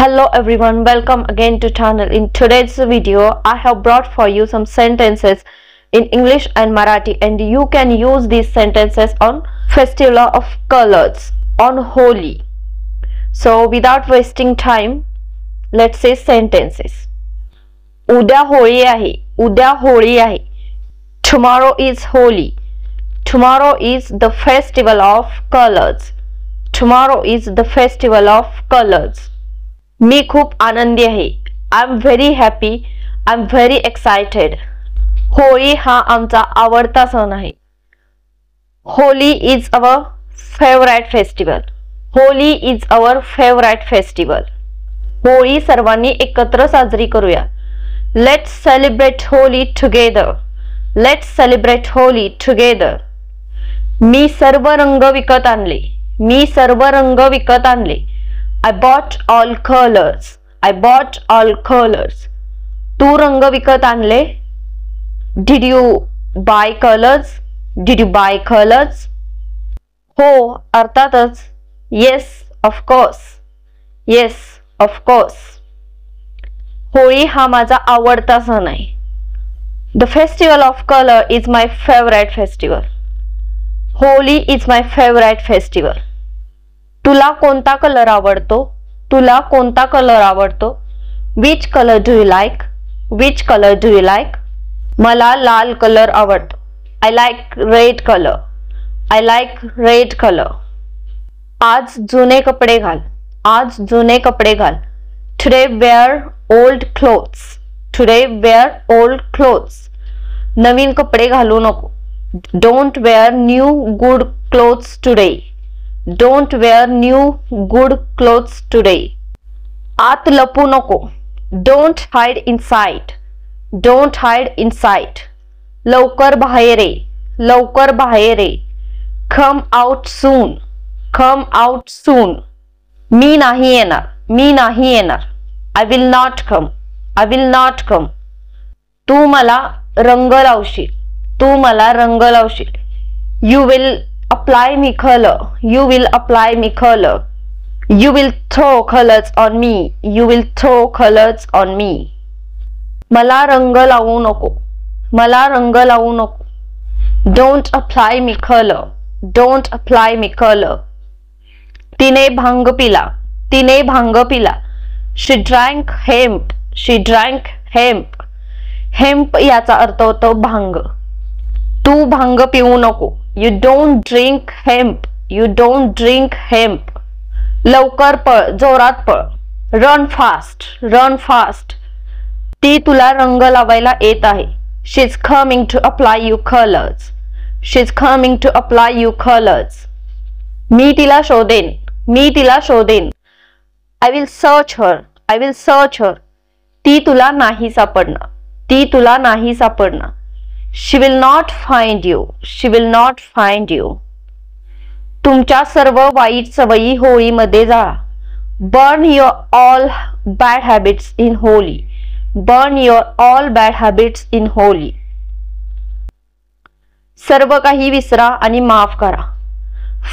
Hello everyone, welcome again to channel. In today's video, I have brought for you some sentences in English and Marathi, and you can use these sentences on Festival of Colors, on Holi. So without wasting time, let's say sentences. उद्या होळी आहे. उद्या होळी आहे. Tomorrow is Holi. Tomorrow is the festival of colors. Tomorrow is the festival of colors. मी खूप आनंदी आहे. I am very happy. I am very excited. Holi हा आमचा आवडता सण आहे. Holi is our favorite festival. Holi is our favorite festival. Holi सर्वांनी एकत्र साजरी करूया. Let's celebrate Holi together. Let's celebrate Holi together. मी सर्व रंग विकत आणले. मी सर्व रंग विकत आणले. I bought all colors. I bought all colors. तू रंग विकत आणले. Did you buy colors? Did you buy colors? हो, अर्थातच. Yes, of course. Yes, of course. Holi हा माझा आवडता सण आहे. The festival of color is my favorite festival. Holi is my favorite festival. तुला कोणता कलर आवडतो? तुला कोणता कलर आवडतो? Which color do you like? Which color do you like? मला लाल कलर आवडतो. I like red color. I like red color. आज जुने कपडे घाल. आज जुने कपडे घाल. Today wear old clothes. Today wear old clothes. नवीन कपडे घालू नको. Don't wear new good clothes today. Don't wear new good clothes today. आत लपू नको. Don't hide inside. Don't hide inside. लवकर बाहेर ये. लवकर बाहेर ये. Come out soon. Come out soon. मी नाही येणार. मी नाही येणार. I will not come. I will not come. तू मला रंग लावशील. तू मला रंग लावशील. You will apply me color. You will apply me color. You will throw colors on me. You will throw colors on me. मला रंग लावू नको. मला रंग लावू नको. Don't apply me color. Don't apply me color. तिने भांग पिला. तिने भांग पिला. She drank hemp. She drank hemp. Hemp याचा अर्थ होतो भांग. तू भांग पिऊ नको. You don't drink hemp. You don't drink hemp. लवकर पळ. जोरात पळ. Run fast. Run fast. ती तुला रंग लावायला येत आहे. She's coming to apply you colors. She's coming to apply you colors. मी तिला शोधेन. मी तिला शोधेन. I will search her. I will search her. ती तुला नाही सापडणार. ती तुला नाही सापडणार. She will not find you. She will not find you. तुमच्या सर्व वाईट सवयी होळीमध्ये जाळा. Burn your all bad habits in Holi. Burn your all bad habits in Holi. सर्व काही विसरा आणि माफ करा.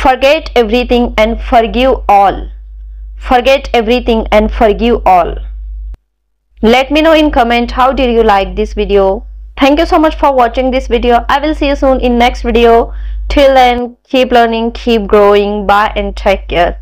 Forget everything and forgive all. Forget everything and forgive all. Let me know in comment how did you like this video. Thank you so much for watching this video. I will see you soon in next video. Till then, keep learning, keep growing. Bye and take care.